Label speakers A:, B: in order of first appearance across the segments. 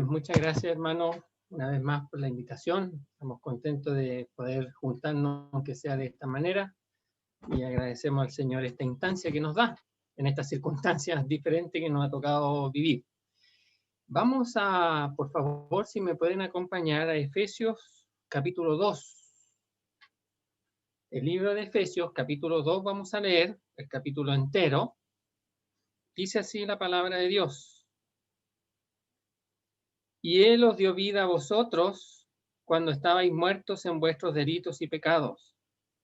A: Muchas gracias, hermano, una vez más por la invitación. Estamos contentos de poder juntarnos, aunque sea de esta manera, y agradecemos al Señor esta instancia que nos da, en estas circunstancias diferentes que nos ha tocado vivir. Vamos a, por favor, si me pueden acompañar a Efesios capítulo 2. El libro de Efesios capítulo 2 vamos a leer, el capítulo entero. Dice así la palabra de Dios. Y Él os dio vida a vosotros cuando estabais muertos en vuestros delitos y pecados,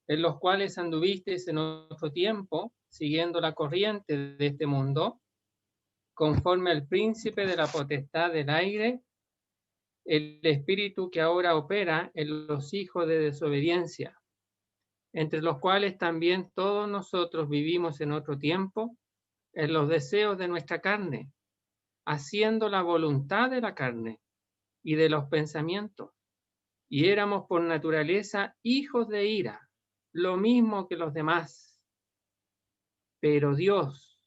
A: en los cuales anduvisteis en otro tiempo, siguiendo la corriente de este mundo, conforme al príncipe de la potestad del aire, el espíritu que ahora opera en los hijos de desobediencia, entre los cuales también todos nosotros vivimos en otro tiempo, en los deseos de nuestra carne, haciendo la voluntad de la carne y de los pensamientos, y éramos por naturaleza hijos de ira, lo mismo que los demás. Pero Dios,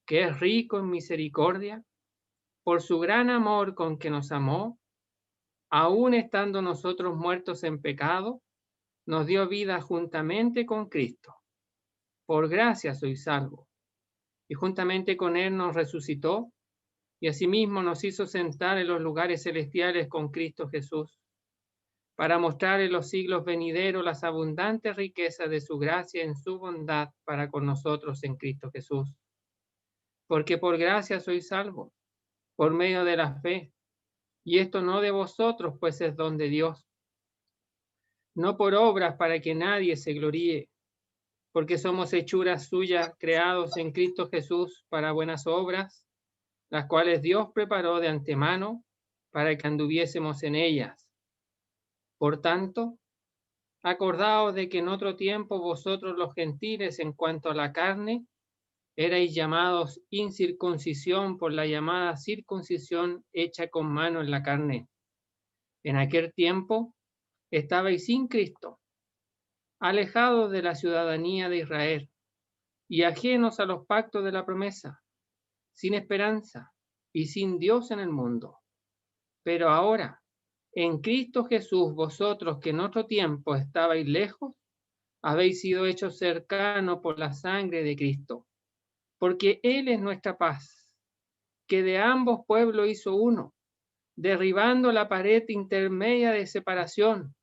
A: que es rico en misericordia, por su gran amor con que nos amó, aun estando nosotros muertos en pecado, nos dio vida juntamente con Cristo. Por gracia sois salvos. Y juntamente con Él nos resucitó, y asimismo nos hizo sentar en los lugares celestiales con Cristo Jesús, para mostrar en los siglos venideros las abundantes riquezas de su gracia en su bondad para con nosotros en Cristo Jesús. Porque por gracia sois salvos, por medio de la fe, y esto no de vosotros, pues es don de Dios, no por obras para que nadie se gloríe, porque somos hechuras suyas, creados en Cristo Jesús para buenas obras, las cuales Dios preparó de antemano para que anduviésemos en ellas. Por tanto, acordaos de que en otro tiempo vosotros los gentiles, en cuanto a la carne, erais llamados incircuncisión por la llamada circuncisión hecha con mano en la carne. En aquel tiempo estabais sin Cristo, alejados de la ciudadanía de Israel y ajenos a los pactos de la promesa, sin esperanza y sin Dios en el mundo. Pero ahora, en Cristo Jesús, vosotros que en otro tiempo estabais lejos, habéis sido hechos cercanos por la sangre de Cristo, porque Él es nuestra paz, que de ambos pueblos hizo uno, derribando la pared intermedia de separación,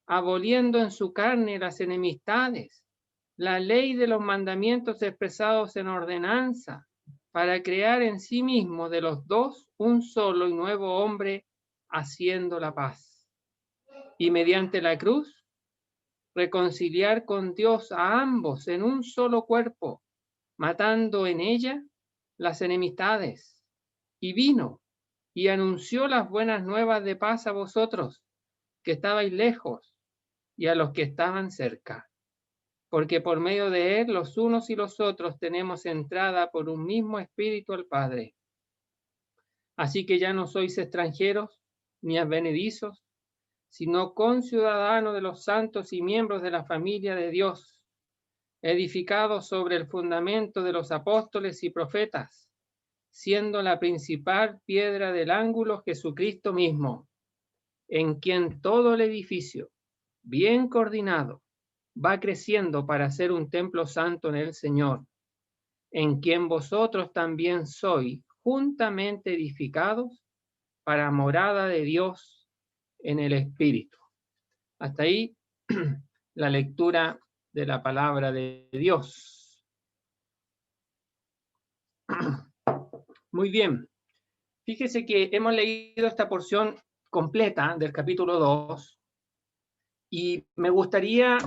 A: aboliendo en su carne las enemistades, la ley de los mandamientos expresados en ordenanza, para crear en sí mismo de los dos un solo y nuevo hombre, haciendo la paz. Y mediante la cruz, reconciliar con Dios a ambos en un solo cuerpo, matando en ella las enemistades. Y vino y anunció las buenas nuevas de paz a vosotros, que estabais lejos, y a los que estaban cerca. Porque por medio de Él los unos y los otros tenemos entrada por un mismo espíritu al Padre. Así que ya no sois extranjeros ni advenedizos, sino conciudadanos de los santos y miembros de la familia de Dios, edificados sobre el fundamento de los apóstoles y profetas, siendo la principal piedra del ángulo Jesucristo mismo, en quien todo el edificio, bien coordinado, va creciendo para ser un templo santo en el Señor, en quien vosotros también sois juntamente edificados para morada de Dios en el Espíritu. Hasta ahí la lectura de la palabra de Dios. Muy bien. Fíjese que hemos leído esta porción completa del capítulo 2 y me gustaría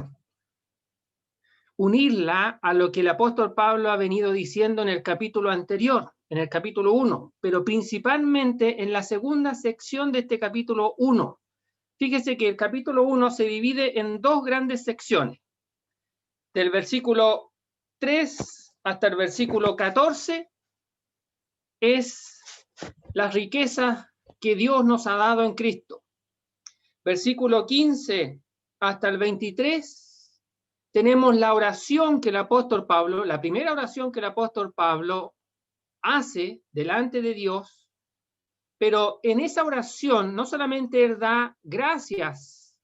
A: unirla a lo que el apóstol Pablo ha venido diciendo en el capítulo anterior, en el capítulo 1, pero principalmente en la segunda sección de este capítulo 1. Fíjese que el capítulo 1 se divide en dos grandes secciones. Del versículo 3 hasta el versículo 14 es las riquezas que Dios nos ha dado en Cristo. Versículo 15 hasta el 23 tenemos la oración que el apóstol Pablo, la primera oración que el apóstol Pablo hace delante de Dios, Pero en esa oración no solamente él da gracias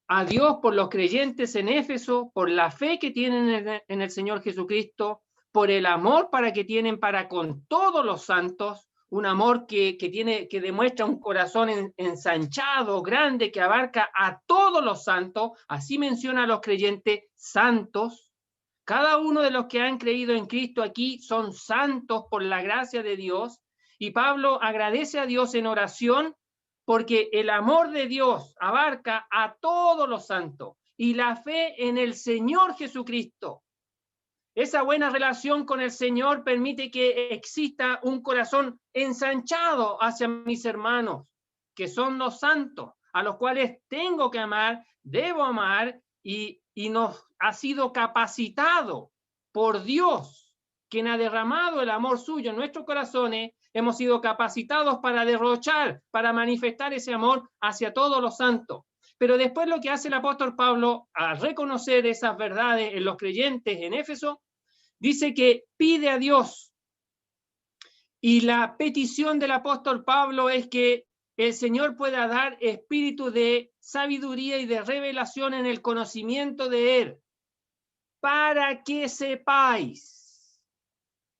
A: a Dios por los creyentes en Éfeso, por la fe que tienen en el Señor Jesucristo, por el amor que tienen para con todos los santos, un amor que demuestra un corazón ensanchado, grande, que abarca a todos los santos. Así menciona a los creyentes santos. Cada uno de los que han creído en Cristo aquí son santos por la gracia de Dios. Y Pablo agradece a Dios en oración porque el amor de Dios abarca a todos los santos y la fe en el Señor Jesucristo. Esa buena relación con el Señor permite que exista un corazón ensanchado hacia mis hermanos, que son los santos, a los cuales tengo que amar, debo amar, y nos ha sido capacitado por Dios, quien ha derramado el amor suyo en nuestros corazones. Hemos sido capacitados para derrochar, para manifestar ese amor hacia todos los santos. Pero después lo que hace el apóstol Pablo al reconocer esas verdades en los creyentes en Éfeso, dice que pide a Dios. Y la petición del apóstol Pablo es que el Señor pueda dar espíritu de sabiduría y de revelación en el conocimiento de Él, para que sepáis.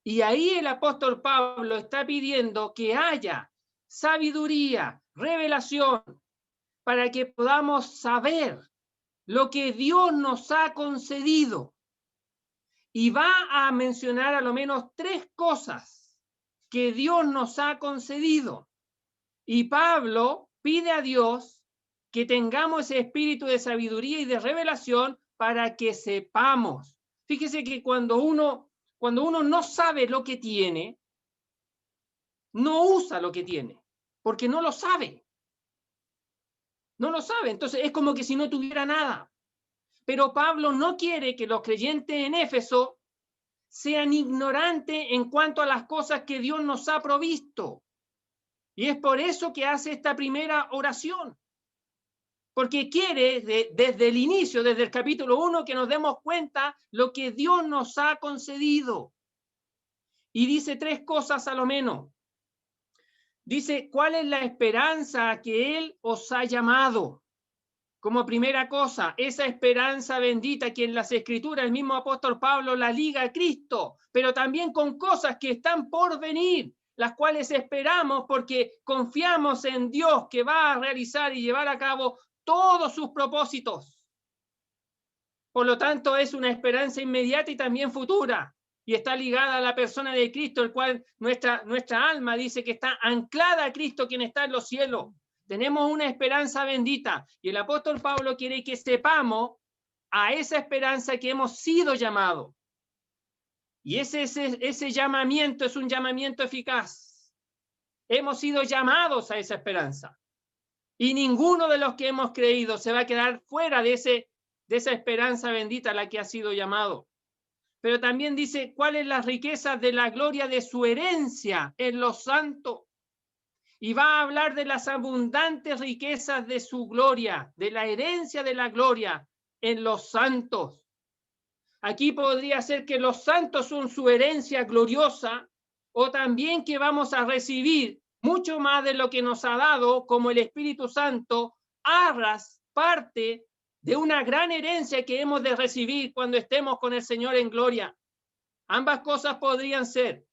A: Y ahí el apóstol Pablo está pidiendo que haya sabiduría, revelación, para que podamos saber lo que Dios nos ha concedido. Y va a mencionar a lo menos 3 cosas que Dios nos ha concedido. Y Pablo pide a Dios que tengamos ese espíritu de sabiduría y de revelación para que sepamos. Fíjese que cuando uno no sabe lo que tiene, no usa lo que tiene, porque no lo sabe. No lo sabe, entonces es como que si no tuviera nada. Pero Pablo no quiere que los creyentes en Éfeso sean ignorantes en cuanto a las cosas que Dios nos ha provisto. Y es por eso que hace esta primera oración. Porque quiere desde el inicio, desde el capítulo 1, que nos demos cuenta lo que Dios nos ha concedido. Y dice 3 cosas a lo menos. Dice, ¿cuál es la esperanza a que Él os ha llamado? Como primera cosa, esa esperanza bendita que en las Escrituras el mismo apóstol Pablo la liga a Cristo, pero también con cosas que están por venir, las cuales esperamos porque confiamos en Dios que va a realizar y llevar a cabo todos sus propósitos. Por lo tanto, es una esperanza inmediata y también futura, y está ligada a la persona de Cristo, el cual nuestra alma dice que está anclada a Cristo, quien está en los cielos. Tenemos una esperanza bendita, y el apóstol Pablo quiere que sepamos a esa esperanza que hemos sido llamados. Y ese llamamiento es un llamamiento eficaz. Hemos sido llamados a esa esperanza. Y ninguno de los que hemos creído se va a quedar fuera de esa esperanza bendita a la que ha sido llamado. Pero también dice, ¿cuáles las riquezas de la gloria de su herencia en los santos? Y va a hablar de las abundantes riquezas de su gloria, de la herencia de la gloria en los santos. Aquí podría ser que los santos son su herencia gloriosa, o también que vamos a recibir mucho más de lo que nos ha dado, como el Espíritu Santo, arras, parte de una gran herencia que hemos de recibir cuando estemos con el Señor en gloria. Ambas cosas podrían ser.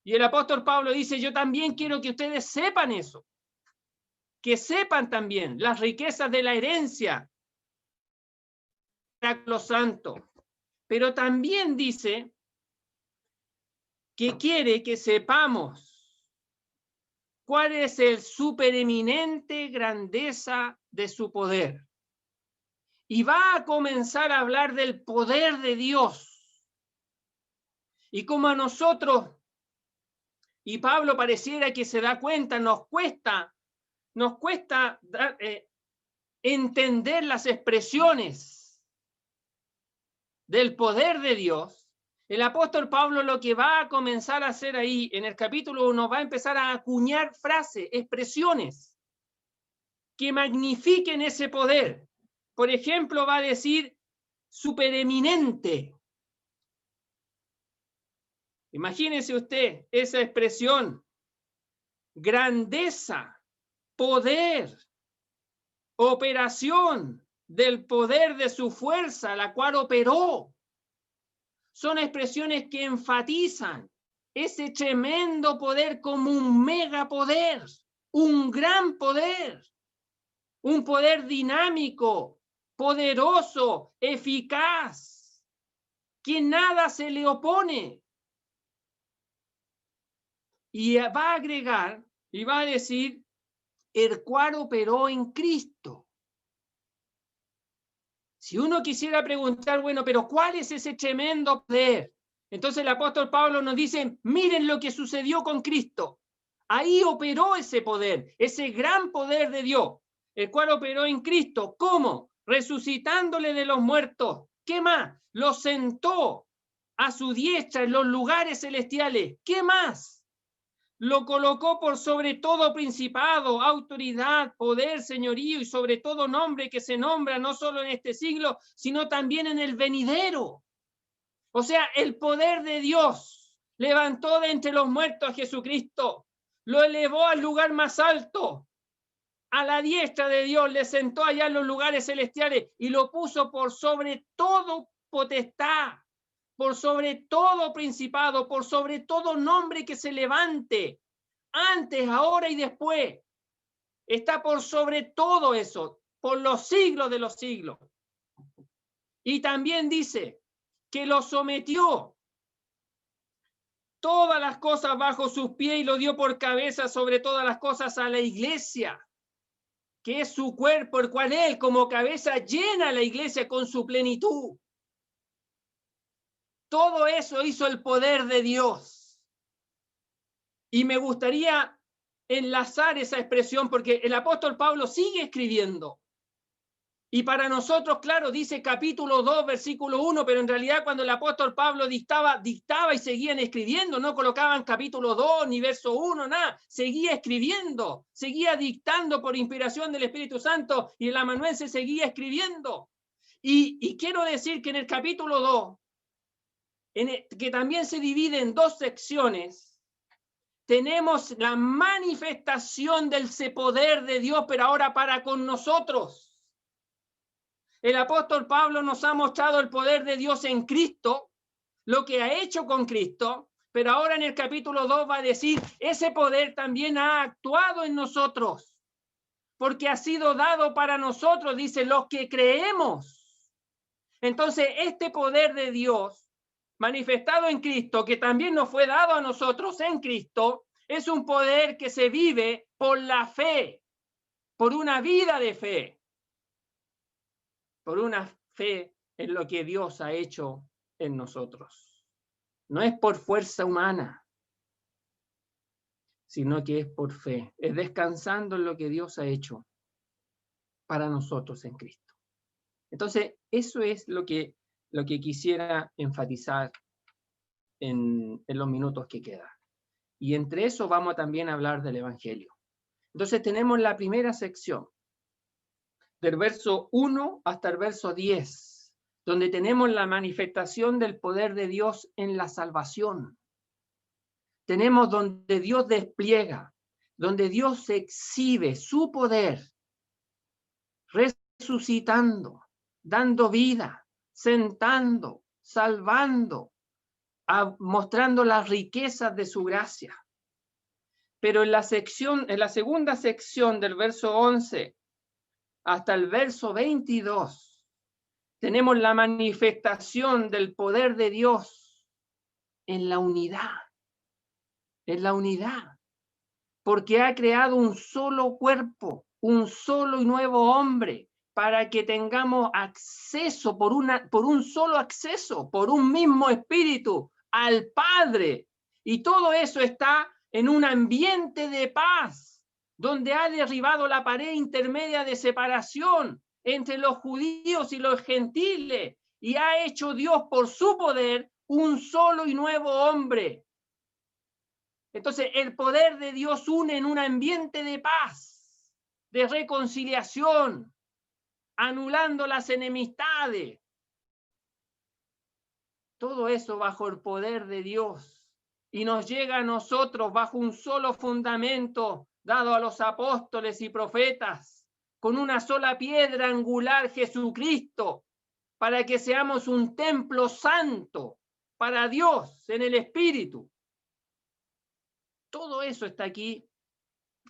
A: Y el apóstol Pablo dice, yo también quiero que ustedes sepan eso, que sepan también las riquezas de la herencia para los santos. Pero también dice que quiere que sepamos cuál es el supereminente grandeza de su poder. Y va a comenzar a hablar del poder de Dios. Y como a nosotros, y Pablo pareciera que se da cuenta, nos cuesta entender las expresiones del poder de Dios. El apóstol Pablo lo que va a comenzar a hacer ahí en el capítulo 1, va a empezar a acuñar frases, expresiones que magnifiquen ese poder. Por ejemplo, va a decir supereminente. Imagínese usted esa expresión grandeza, poder, operación del poder de su fuerza, la cual operó. Son expresiones que enfatizan ese tremendo poder como un megapoder, un gran poder, un poder dinámico, poderoso, eficaz, que nada se le opone. Y va a agregar, y va a decir, el cual operó en Cristo. Si uno quisiera preguntar, bueno, pero ¿cuál es ese tremendo poder? Entonces el apóstol Pablo nos dice, miren lo que sucedió con Cristo. Ahí operó ese poder, ese gran poder de Dios, el cual operó en Cristo. ¿Cómo? Resucitándole de los muertos. ¿Qué más? Lo sentó a su diestra en los lugares celestiales. ¿Qué más? Lo colocó por sobre todo principado, autoridad, poder, señorío y sobre todo nombre que se nombra no solo en este siglo, sino también en el venidero. O sea, el poder de Dios levantó de entre los muertos a Jesucristo, lo elevó al lugar más alto, a la diestra de Dios, le sentó allá en los lugares celestiales y lo puso por sobre todo potestad, por sobre todo principado, por sobre todo nombre que se levante, antes, ahora y después. Está por sobre todo eso, por los siglos de los siglos. Y también dice que lo sometió todas las cosas bajo sus pies y lo dio por cabeza sobre todas las cosas a la iglesia, que es su cuerpo, el cual él como cabeza llena a la iglesia con su plenitud. Todo eso hizo el poder de Dios. Y me gustaría enlazar esa expresión porque el apóstol Pablo sigue escribiendo. Y para nosotros, claro, dice capítulo 2, versículo 1, pero en realidad cuando el apóstol Pablo dictaba y seguían escribiendo, no colocaban capítulo 2 ni verso 1, nada, seguía escribiendo, seguía dictando por inspiración del Espíritu Santo y el amanuense seguía escribiendo. Y quiero decir que en el capítulo 2, que también se divide en dos secciones, tenemos la manifestación del poder de Dios, pero ahora para con nosotros. El apóstol Pablo nos ha mostrado el poder de Dios en Cristo, lo que ha hecho con Cristo, pero ahora en el capítulo 2 va a decir, ese poder también ha actuado en nosotros, porque ha sido dado para nosotros, dice, los que creemos. Entonces, este poder de Dios, manifestado en Cristo, que también nos fue dado a nosotros en Cristo, es un poder que se vive por la fe, por una vida de fe, por una fe en lo que Dios ha hecho en nosotros. No es por fuerza humana, sino que es por fe, es descansando en lo que Dios ha hecho para nosotros en Cristo. Entonces, eso es lo que quisiera enfatizar en los minutos que quedan. Y entre eso vamos también a hablar del Evangelio. Entonces tenemos la primera sección, del verso 1 hasta el verso 10, donde tenemos la manifestación del poder de Dios en la salvación. Tenemos donde Dios despliega, donde Dios exhibe su poder, resucitando, dando vida, sentando, salvando, mostrando las riquezas de su gracia. Pero en la segunda sección del verso 11 hasta el verso 22, tenemos la manifestación del poder de Dios en la unidad, porque ha creado un solo cuerpo, un solo y nuevo hombre, para que tengamos acceso por un solo acceso, por un mismo espíritu al Padre. Y todo eso está en un ambiente de paz, donde ha derribado la pared intermedia de separación entre los judíos y los gentiles, y ha hecho Dios por su poder un solo y nuevo hombre. Entonces, el poder de Dios une en un ambiente de paz, de reconciliación, anulando las enemistades. Todo eso bajo el poder de Dios y nos llega a nosotros bajo un solo fundamento dado a los apóstoles y profetas, con una sola piedra angular, Jesucristo, para que seamos un templo santo para Dios en el Espíritu. Todo eso está aquí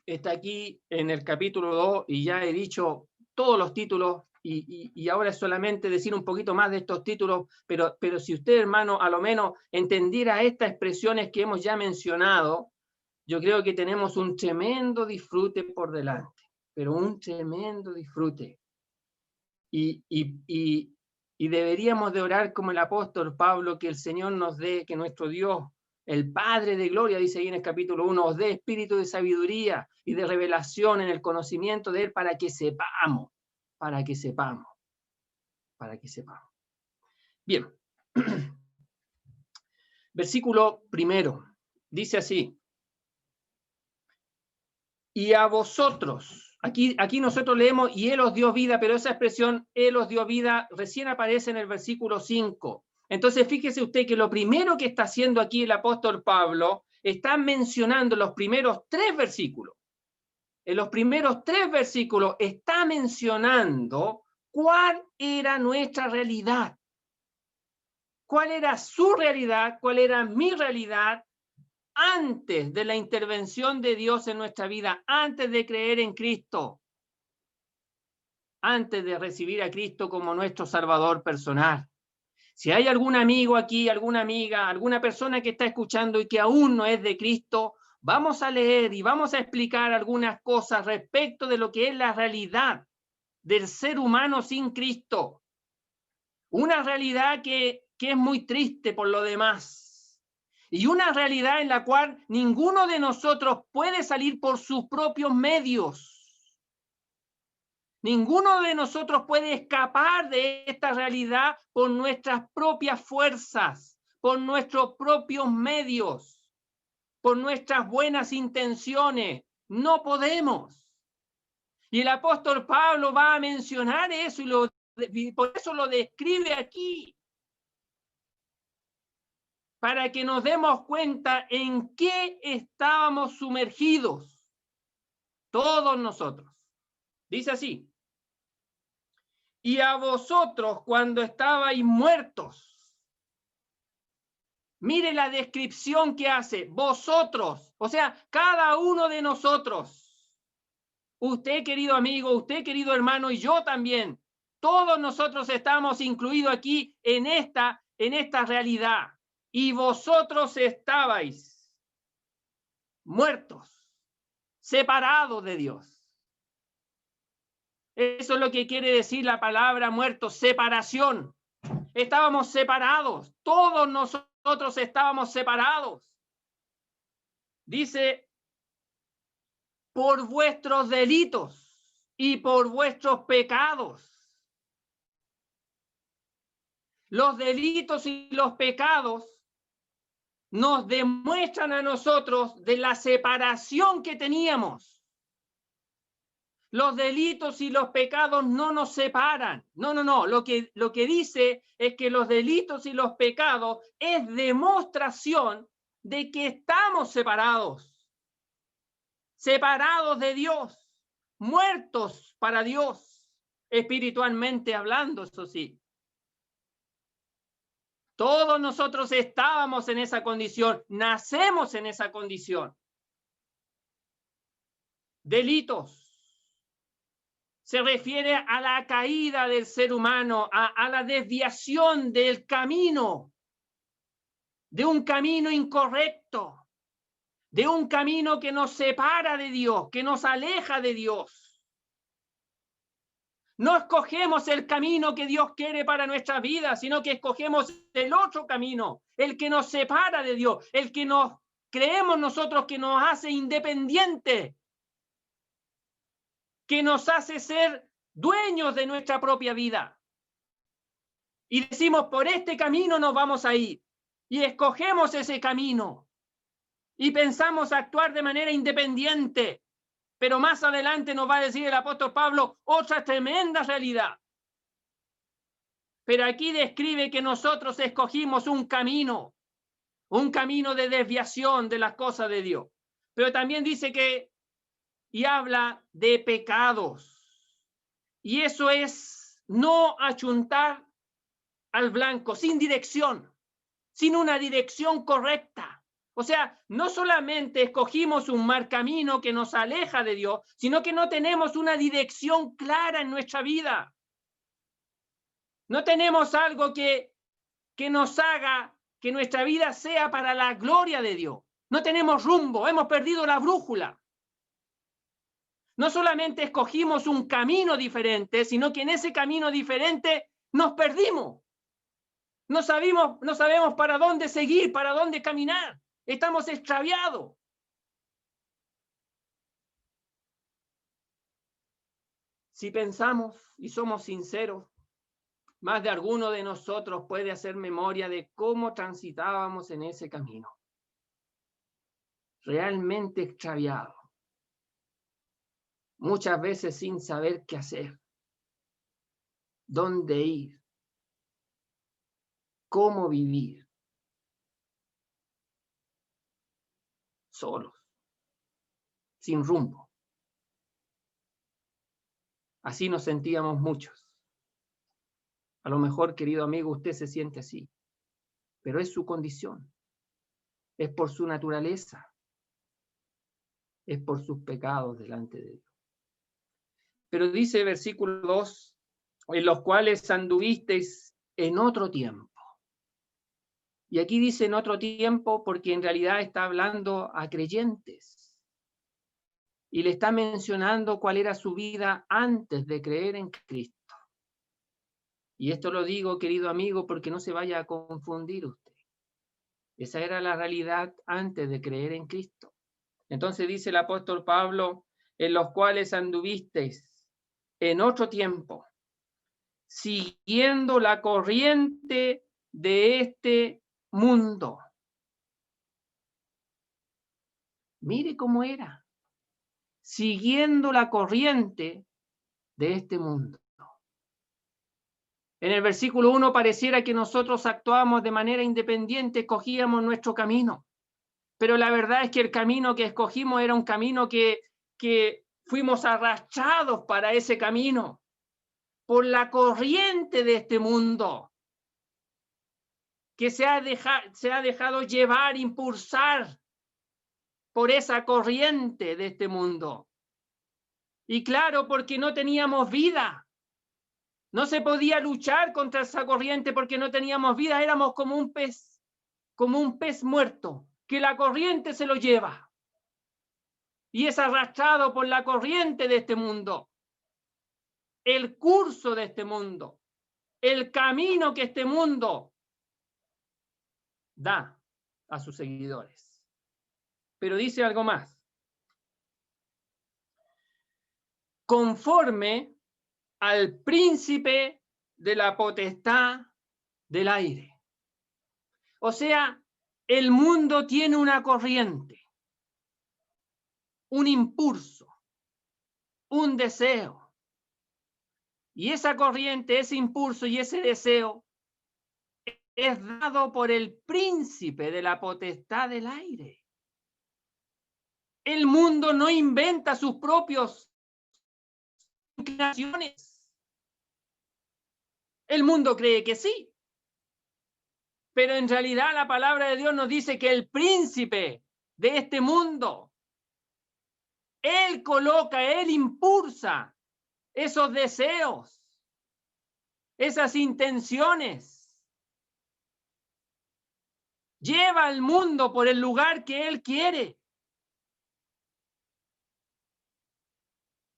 A: en el capítulo 2, y ya he dicho todos los títulos, y ahora es solamente decir un poquito más de estos títulos, pero si usted, hermano, a lo menos entendiera estas expresiones que hemos ya mencionado, yo creo que tenemos un tremendo disfrute por delante, pero un tremendo disfrute. Y deberíamos de orar como el apóstol Pablo, que el Señor nos dé, que nuestro Dios, el Padre de gloria, dice ahí en el capítulo 1, os dé espíritu de sabiduría y de revelación en el conocimiento de Él, para que sepamos. Bien. Versículo 1, dice así: y a vosotros, aquí nosotros leemos, y Él os dio vida, pero esa expresión, Él os dio vida, recién aparece en el versículo 5. Entonces, fíjese usted que lo primero que está haciendo aquí el apóstol Pablo, está mencionando los primeros 3 versículos. En los primeros 3 versículos está mencionando cuál era nuestra realidad. ¿Cuál era su realidad? ¿Cuál era mi realidad? Antes de la intervención de Dios en nuestra vida, antes de creer en Cristo, antes de recibir a Cristo como nuestro Salvador personal. Si hay algún amigo aquí, alguna amiga, alguna persona que está escuchando y que aún no es de Cristo, vamos a leer y vamos a explicar algunas cosas respecto de lo que es la realidad del ser humano sin Cristo. Una realidad que es muy triste por lo demás. Y una realidad en la cual ninguno de nosotros puede salir por sus propios medios. Ninguno de nosotros puede escapar de esta realidad por nuestras propias fuerzas, por nuestros propios medios, por nuestras buenas intenciones. No podemos. Y el apóstol Pablo va a mencionar eso y por eso lo describe aquí. Para que nos demos cuenta en qué estábamos sumergidos, todos nosotros. Dice así: y a vosotros cuando estabais muertos. Mire la descripción que hace, vosotros, o sea, cada uno de nosotros. Usted, querido amigo, usted, querido hermano, y yo también. Todos nosotros estamos incluidos aquí en esta realidad. Y vosotros estabais muertos, separados de Dios. Eso es lo que quiere decir la palabra muerto, separación. Estábamos separados, todos nosotros estábamos separados. Dice, por vuestros delitos y por vuestros pecados. Los delitos y los pecados nos demuestran a nosotros de la separación que teníamos. Los delitos y los pecados no nos separan. No. Lo que dice es que los delitos y los pecados es demostración de que estamos separados. Separados de Dios. Muertos para Dios. Espiritualmente hablando, eso sí. Todos nosotros estábamos en esa condición. Nacemos en esa condición. Delitos. Se refiere a la caída del ser humano, a la desviación del camino, de un camino incorrecto, de un camino que nos separa de Dios, que nos aleja de Dios. No escogemos el camino que Dios quiere para nuestra vida, sino que escogemos el otro camino, el que nos separa de Dios, el que creemos nosotros que nos hace independientes, que nos hace ser dueños de nuestra propia vida. Y decimos, por este camino nos vamos a ir. Y escogemos ese camino. Y pensamos actuar de manera independiente. Pero más adelante nos va a decir el apóstol Pablo otra tremenda realidad. Pero aquí describe que nosotros escogimos un camino. un camino de desviación de las cosas de Dios. Pero también dice que, y habla de pecados. Y eso es no achuntar al blanco, sin dirección, sin una dirección correcta. O sea, no solamente escogimos un mal camino que nos aleja de Dios, sino que no tenemos una dirección clara en nuestra vida. No tenemos algo que nos haga que nuestra vida sea para la gloria de Dios. No tenemos rumbo, hemos perdido la brújula. No solamente escogimos un camino diferente, sino que en ese camino diferente nos perdimos. No sabemos para dónde seguir, para dónde caminar. Estamos extraviados. Si pensamos y somos sinceros, más de alguno de nosotros puede hacer memoria de cómo transitábamos en ese camino. Realmente extraviado. Muchas veces sin saber qué hacer, dónde ir, cómo vivir. Solos, sin rumbo. Así nos sentíamos muchos. A lo mejor, querido amigo, usted se siente así, pero es su condición, es por su naturaleza, es por sus pecados delante de Dios. Pero dice versículo 2, en los cuales anduvisteis en otro tiempo. Y aquí dice en otro tiempo porque en realidad está hablando a creyentes. Y le está mencionando cuál era su vida antes de creer en Cristo. Y esto lo digo, querido amigo, porque no se vaya a confundir usted. Esa era la realidad antes de creer en Cristo. Entonces dice el apóstol Pablo, en los cuales anduvisteis en otro tiempo, siguiendo la corriente de este mundo. Mire cómo era. Siguiendo la corriente de este mundo. En el versículo 1 pareciera que nosotros actuábamos de manera independiente, escogíamos nuestro camino. Pero la verdad es que el camino que escogimos era un camino que fuimos arrastrados para ese camino, por la corriente de este mundo, que se ha dejado llevar, impulsar por esa corriente de este mundo. Y claro, porque no teníamos vida. No se podía luchar contra esa corriente porque no teníamos vida. Éramos como un pez muerto, que la corriente se lo lleva. Y es arrastrado por la corriente de este mundo. El curso de este mundo. El camino que este mundo da a sus seguidores. Pero dice algo más. Conforme al príncipe de la potestad del aire. O sea, el mundo tiene una corriente, un impulso, un deseo. Y esa corriente, ese impulso y ese deseo es dado por el príncipe de la potestad del aire. El mundo no inventa sus propios inclinaciones. El mundo cree que sí. Pero en realidad la palabra de Dios nos dice que el príncipe de este mundo, él coloca, él impulsa esos deseos, esas intenciones. Lleva al mundo por el lugar que él quiere.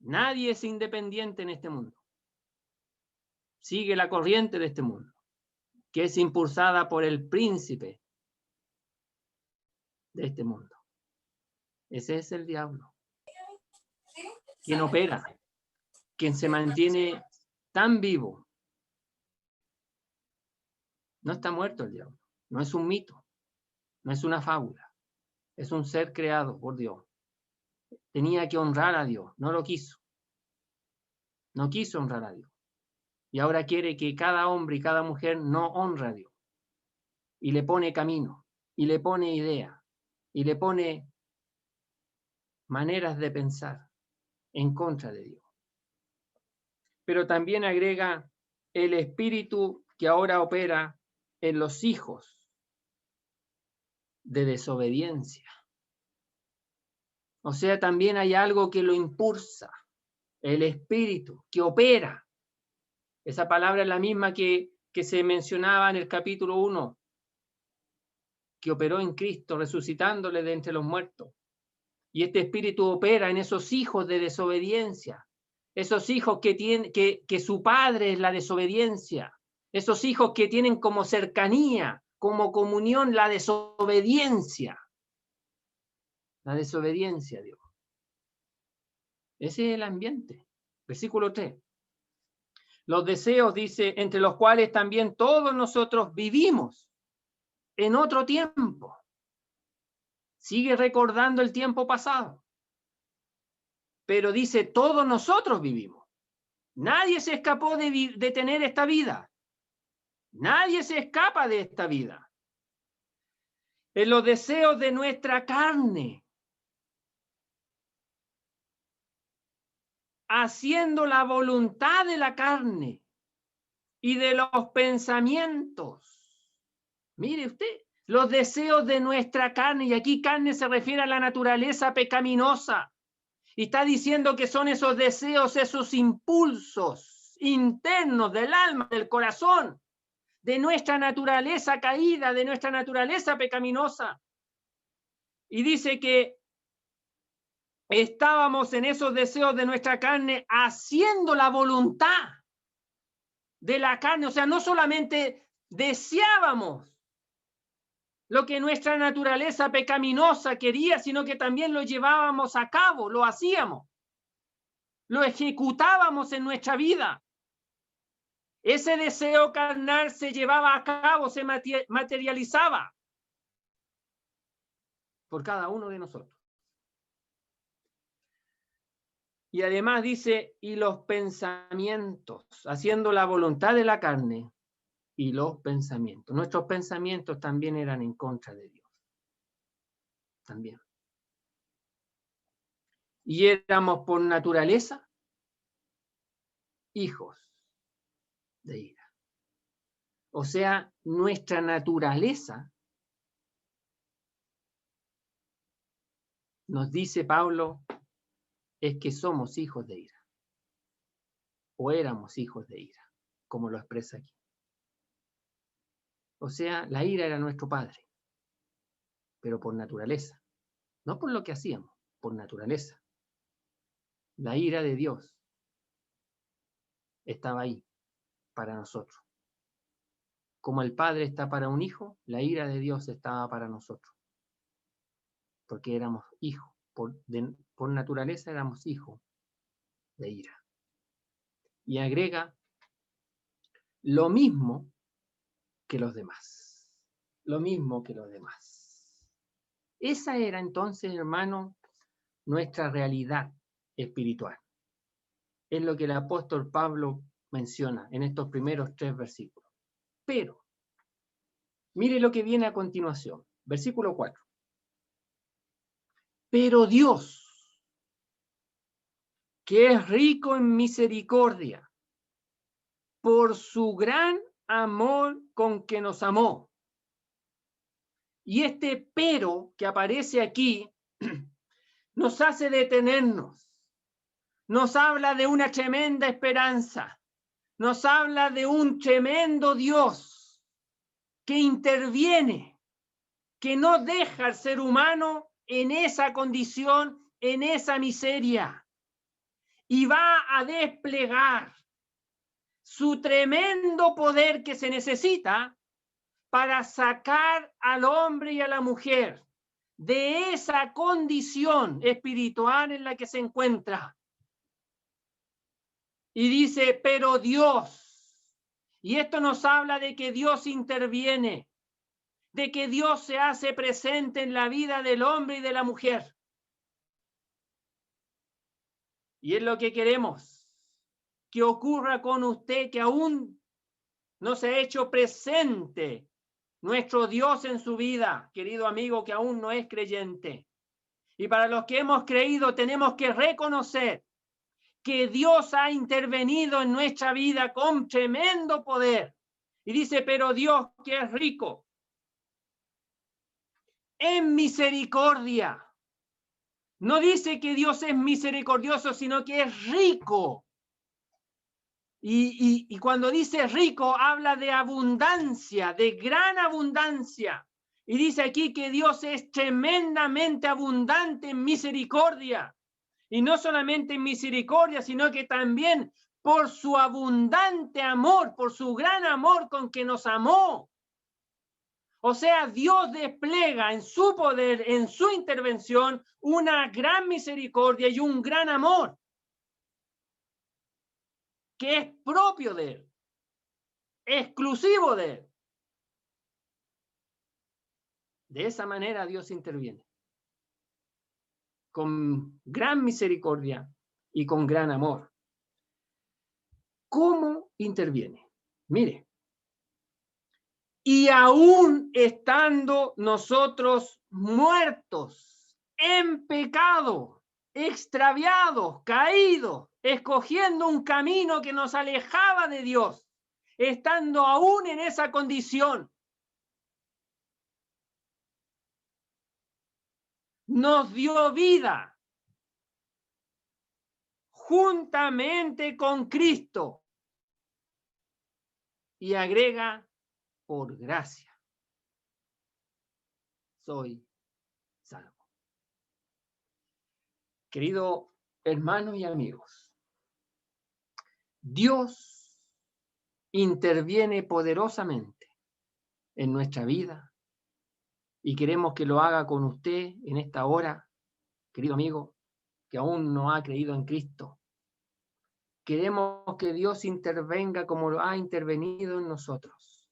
A: Nadie es independiente en este mundo. Sigue la corriente de este mundo, que es impulsada por el príncipe de este mundo. Ese es el diablo. Quien opera, quien se mantiene tan vivo. No está muerto el diablo. No es un mito. No es una fábula. Es un ser creado por Dios. Tenía que honrar a Dios. No lo quiso. No quiso honrar a Dios. Y ahora quiere que cada hombre y cada mujer no honre a Dios. Y le pone camino. y le pone idea, y le pone maneras de pensar en contra de Dios. Pero también agrega el espíritu que ahora opera en los hijos de desobediencia. O sea, también hay algo que lo impulsa, el espíritu que opera. Esa palabra es la misma que se mencionaba en el capítulo 1, que operó en Cristo, resucitándole de entre los muertos. Y este espíritu opera en esos hijos de desobediencia, esos hijos que su padre es la desobediencia, esos hijos que tienen como cercanía, como comunión la desobediencia. La desobediencia a Dios. Ese es el ambiente. Versículo 3. Los deseos, dice, entre los cuales también todos nosotros vivimos en otro tiempo. Sigue recordando el tiempo pasado. Pero dice, todos nosotros vivimos. Nadie se escapó de tener esta vida. Nadie se escapa de esta vida. En los deseos de nuestra carne. Haciendo la voluntad de la carne y de los pensamientos. Mire usted, los deseos de nuestra carne, y aquí carne se refiere a la naturaleza pecaminosa, y está diciendo que son esos deseos, esos impulsos internos del alma, del corazón, de nuestra naturaleza caída, de nuestra naturaleza pecaminosa. Y dice que estábamos en esos deseos de nuestra carne haciendo la voluntad de la carne, o sea, no solamente deseábamos lo que nuestra naturaleza pecaminosa quería, sino que también lo llevábamos a cabo, lo hacíamos, lo ejecutábamos en nuestra vida. Ese deseo carnal se llevaba a cabo, se materializaba por cada uno de nosotros. Y además dice, y los pensamientos, haciendo la voluntad de la carne, y los pensamientos. Nuestros pensamientos también eran en contra de Dios. También. Y éramos por naturaleza hijos de ira. O sea, nuestra naturaleza, nos dice Pablo, es que somos hijos de ira. O éramos hijos de ira, como lo expresa aquí. O sea, la ira era nuestro padre, pero por naturaleza. No por lo que hacíamos, por naturaleza. La ira de Dios estaba ahí para nosotros. Como el Padre está para un hijo, la ira de Dios estaba para nosotros. Porque éramos hijos. Por naturaleza éramos hijos de ira. Y agrega lo mismo que los demás. Lo mismo que los demás. Esa era entonces, hermano, nuestra realidad espiritual. Es lo que el apóstol Pablo menciona en estos primeros 3 versículos. Pero, mire lo que viene a continuación. Versículo 4. Pero Dios, que es rico en misericordia, por su gran amor con que nos amó. Y este pero que aparece aquí nos hace detenernos, nos habla de una tremenda esperanza, nos habla de un tremendo Dios que interviene, que no deja al ser humano en esa condición, en esa miseria, y va a desplegar su tremendo poder que se necesita para sacar al hombre y a la mujer de esa condición espiritual en la que se encuentra. Y dice, pero Dios, y esto nos habla de que Dios interviene, de que Dios se hace presente en la vida del hombre y de la mujer. Y es lo que queremos, que ocurra con usted, que aún no se ha hecho presente nuestro Dios en su vida, querido amigo que aún no es creyente. Y para los que hemos creído, tenemos que reconocer que Dios ha intervenido en nuestra vida con tremendo poder. Y dice, pero Dios que es rico en misericordia. No dice que Dios es misericordioso, sino que es rico. Y cuando dice rico, habla de abundancia, de gran abundancia. Y dice aquí que Dios es tremendamente abundante en misericordia. Y no solamente en misericordia, sino que también por su abundante amor, por su gran amor con que nos amó. O sea, Dios despliega en su poder, en su intervención, una gran misericordia y un gran amor que es propio de Él, exclusivo de Él. De esa manera Dios interviene, con gran misericordia y con gran amor. ¿Cómo interviene? Mire, y aún estando nosotros muertos en pecado, extraviados, caídos, escogiendo un camino que nos alejaba de Dios, estando aún en esa condición, nos dio vida juntamente con Cristo. Y agrega, por gracia soy salvo. Querido hermanos y amigos, Dios interviene poderosamente en nuestra vida y queremos que lo haga con usted en esta hora, querido amigo, que aún no ha creído en Cristo. Queremos que Dios intervenga como lo ha intervenido en nosotros.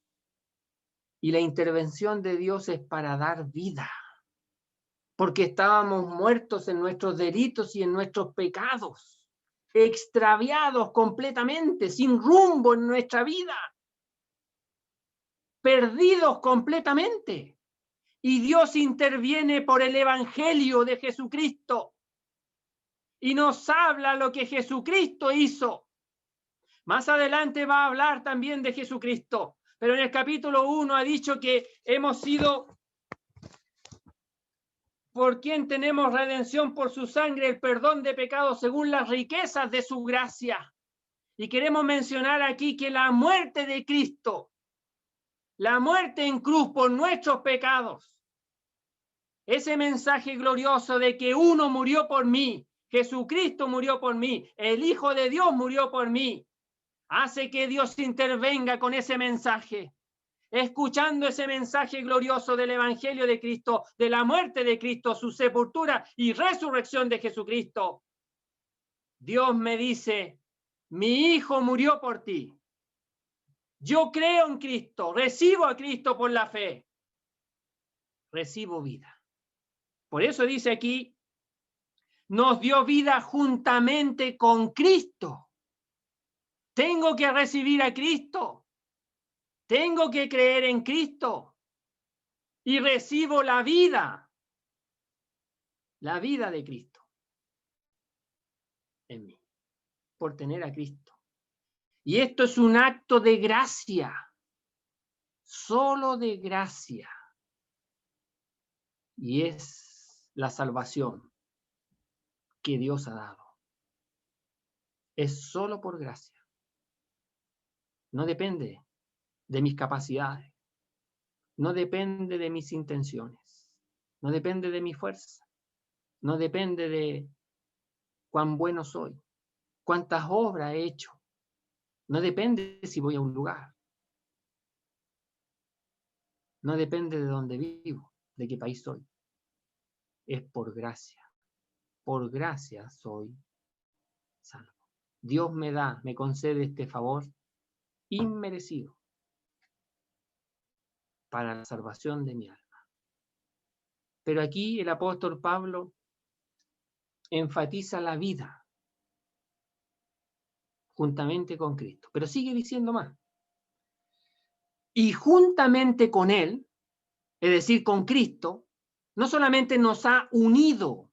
A: Y la intervención de Dios es para dar vida, porque estábamos muertos en nuestros delitos y en nuestros pecados, extraviados completamente, sin rumbo en nuestra vida, perdidos completamente. Y Dios interviene por el Evangelio de Jesucristo y nos habla lo que Jesucristo hizo. Más adelante va a hablar también de Jesucristo, pero en el capítulo 1 ha dicho que hemos sido, por quien tenemos redención por su sangre, el perdón de pecados según las riquezas de su gracia. Y queremos mencionar aquí que la muerte de Cristo, la muerte en cruz por nuestros pecados, ese mensaje glorioso de que uno murió por mí, Jesucristo murió por mí, el Hijo de Dios murió por mí, hace que Dios intervenga con ese mensaje. Escuchando ese mensaje glorioso del Evangelio de Cristo, de la muerte de Cristo, su sepultura y resurrección de Jesucristo, Dios me dice, mi Hijo murió por ti. Yo creo en Cristo, recibo a Cristo por la fe, recibo vida. Por eso dice aquí, nos dio vida juntamente con Cristo. Tengo que recibir a Cristo. Tengo que creer en Cristo. Y recibo la vida de Cristo en mí, por tener a Cristo. Y esto es un acto de gracia, solo de gracia. Y es la salvación que Dios ha dado. Es solo por gracia. No depende de mis capacidades. No depende de mis intenciones. No depende de mi fuerza. No depende de cuán bueno soy. Cuántas obras he hecho. No depende si voy a un lugar. No depende de dónde vivo, de qué país soy. Es por gracia. Por gracia soy salvo. Dios me concede este favor inmerecido para la salvación de mi alma. Pero aquí el apóstol Pablo enfatiza la vida juntamente con Cristo. Pero sigue diciendo más. y juntamente con Él, es decir, con Cristo, no solamente nos ha unido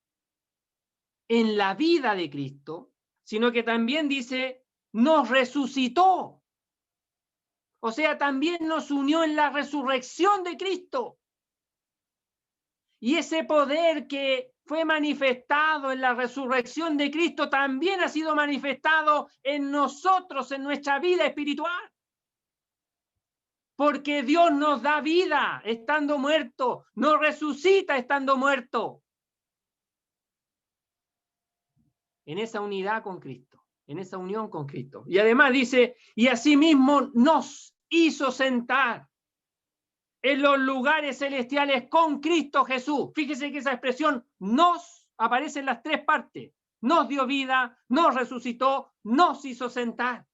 A: en la vida de Cristo, sino que también dice, nos resucitó. O sea, también nos unió en la resurrección de Cristo. Y ese poder que fue manifestado en la resurrección de Cristo también ha sido manifestado en nosotros, en nuestra vida espiritual. Porque Dios nos da vida estando muerto, nos resucita estando muerto. En esa unidad con Cristo, en esa unión con Cristo. Y además dice, y asimismo nos hizo sentar en los lugares celestiales con Cristo Jesús. Fíjese que esa expresión nos aparece en las tres partes. Nos dio vida, nos resucitó, nos hizo sentar.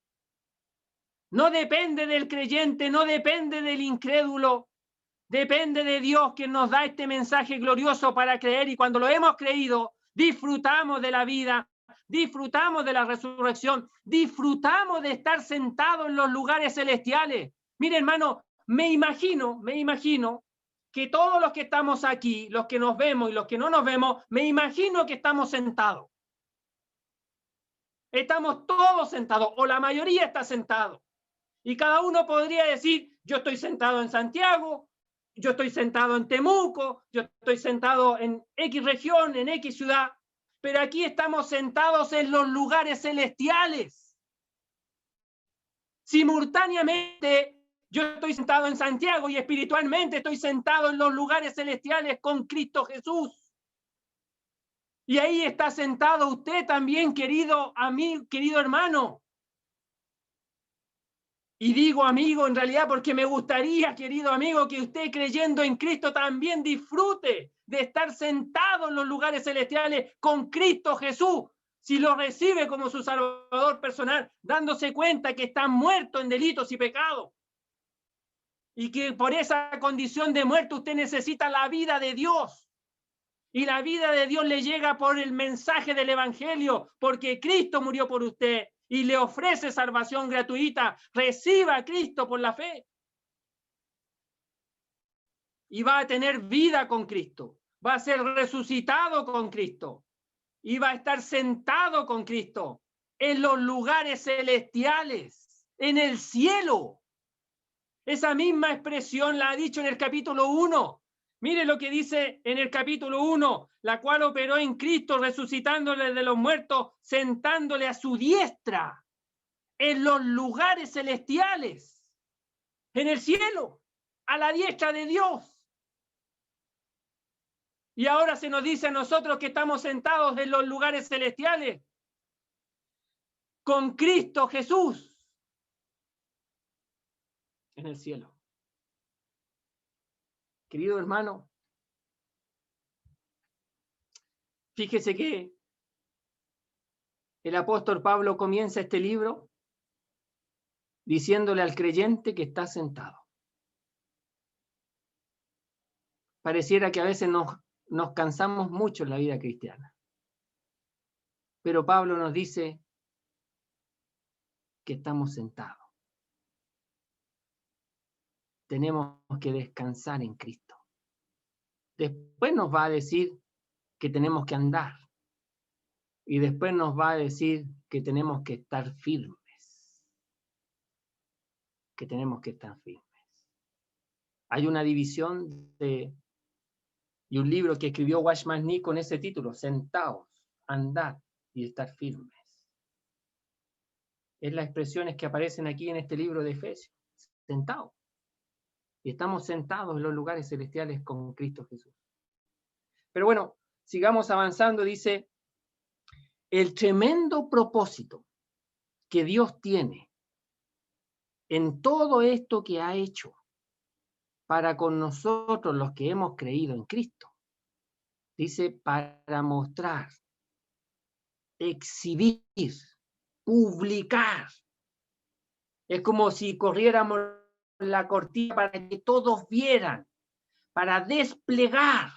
A: No depende del creyente, no depende del incrédulo, depende de Dios que nos da este mensaje glorioso para creer, y cuando lo hemos creído, disfrutamos de la vida, disfrutamos de la resurrección, disfrutamos de estar sentados en los lugares celestiales. Mire, hermano, me imagino que todos los que estamos aquí, los que nos vemos y los que no nos vemos, me imagino que estamos sentados. Estamos todos sentados, o la mayoría está sentado. Y cada uno podría decir, yo estoy sentado en Santiago, yo estoy sentado en Temuco, yo estoy sentado en X región, en X ciudad, pero aquí estamos sentados en los lugares celestiales. Simultáneamente, yo estoy sentado en Santiago y espiritualmente estoy sentado en los lugares celestiales con Cristo Jesús. Y ahí está sentado usted también, querido amigo, querido hermano. Y digo amigo en realidad porque me gustaría, querido amigo, que usted creyendo en Cristo también disfrute de estar sentado en los lugares celestiales con Cristo Jesús. Si lo recibe como su Salvador personal, dándose cuenta que está muerto en delitos y pecados. Y que por esa condición de muerto usted necesita la vida de Dios. Y la vida de Dios le llega por el mensaje del Evangelio, porque Cristo murió por usted y le ofrece salvación gratuita. Reciba a Cristo por la fe. Y va a tener vida con Cristo. Va a ser resucitado con Cristo. Y va a estar sentado con Cristo en los lugares celestiales, en el cielo. Esa misma expresión la ha dicho en el capítulo 1. Mire lo que dice en el capítulo 1, la cual operó en Cristo, resucitándole de los muertos, sentándole a su diestra, en los lugares celestiales, en el cielo, a la diestra de Dios. Y ahora se nos dice a nosotros que estamos sentados en los lugares celestiales, con Cristo Jesús, en el cielo. Querido hermano, fíjese que el apóstol Pablo comienza este libro diciéndole al creyente que está sentado. Pareciera que a veces nos cansamos mucho en la vida cristiana. Pero Pablo nos dice que estamos sentados. Tenemos que descansar en Cristo. Después nos va a decir que tenemos que andar. Y después nos va a decir que tenemos que estar firmes. Que tenemos que estar firmes. Hay una división y un libro que escribió Watchman Nee con ese título, Sentaos, andad y estar firmes. Es las expresiones que aparecen aquí en este libro de Efesios. Sentaos. Y estamos sentados en los lugares celestiales con Cristo Jesús. Pero bueno, sigamos avanzando. Dice, el tremendo propósito que Dios tiene en todo esto que ha hecho para con nosotros los que hemos creído en Cristo. Dice, para mostrar, exhibir, publicar. Es como si corriéramos la cortina para que todos vieran, para desplegar,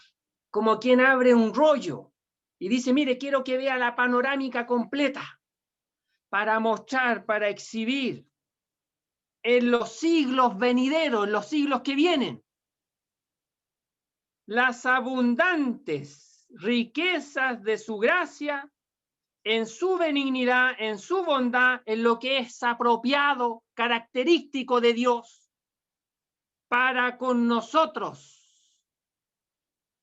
A: como quien abre un rollo y dice, mire, quiero que vea la panorámica completa, para mostrar, para exhibir, en los siglos venideros, en los siglos que vienen, las abundantes riquezas de su gracia, en su benignidad, en su bondad, en lo que es apropiado, característico de Dios, para con nosotros,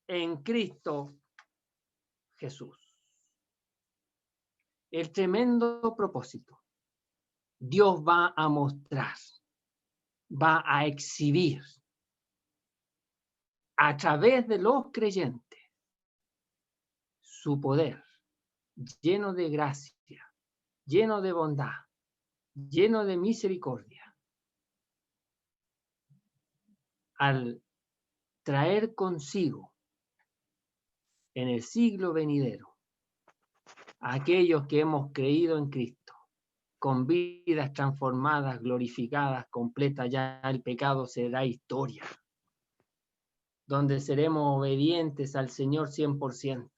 A: en Cristo Jesús. El tremendo propósito. Dios va a mostrar, va a exhibir a través de los creyentes su poder, lleno de gracia, lleno de bondad, lleno de misericordia, al traer consigo en el siglo venidero a aquellos que hemos creído en Cristo, con vidas transformadas, glorificadas, completas, ya el pecado será historia, donde seremos obedientes al Señor 100%.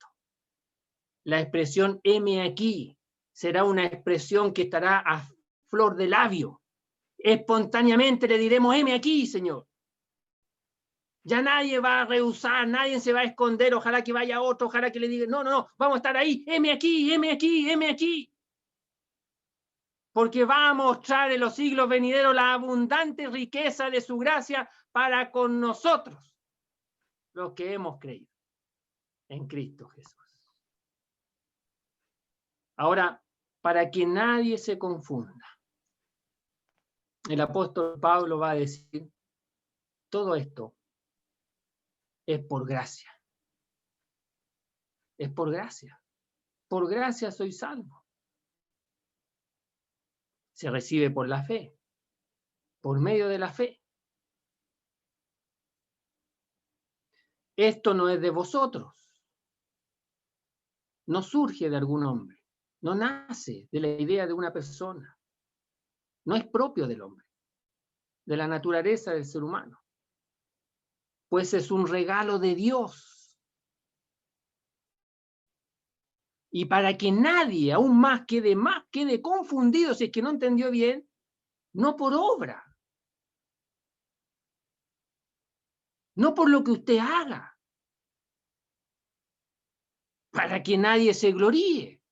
A: La expresión heme aquí será una expresión que estará a flor de labio. Espontáneamente le diremos heme aquí, Señor. Ya nadie va a rehusar, nadie se va a esconder, ojalá que vaya otro, ojalá que le diga, no, no, no, vamos a estar ahí, heme aquí, heme aquí, heme aquí. Porque va a mostrar en los siglos venideros la abundante riqueza de su gracia para con nosotros, los que hemos creído en Cristo Jesús. Ahora, para que nadie se confunda, el apóstol Pablo va a decir, todo esto es por gracia. Es por gracia. Por gracia soy salvo. Se recibe por la fe, por medio de la fe. Esto no es de vosotros. No surge de algún hombre. No nace de la idea de una persona. No es propio del hombre, de la naturaleza del ser humano. Pues es un regalo de Dios. Y para que nadie aún más quede confundido, si es que no entendió bien, no por obra, no por lo que usted haga, para que nadie se gloríe.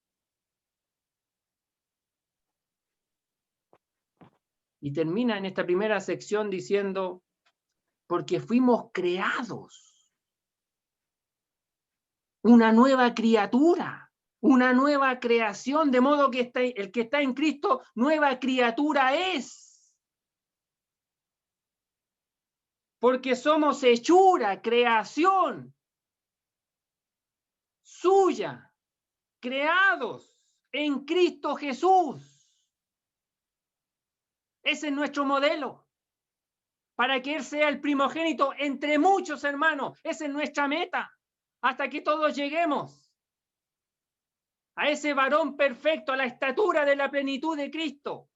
A: Y termina en esta primera sección diciendo, porque fuimos creados, una nueva criatura, una nueva creación, de modo que el que está en Cristo, nueva criatura es. Porque somos hechura, creación suya, creados en Cristo Jesús. Ese es nuestro modelo, para que Él sea el primogénito entre muchos hermanos. Esa es nuestra meta, hasta que todos lleguemos a ese varón perfecto, a la estatura de la plenitud de Cristo.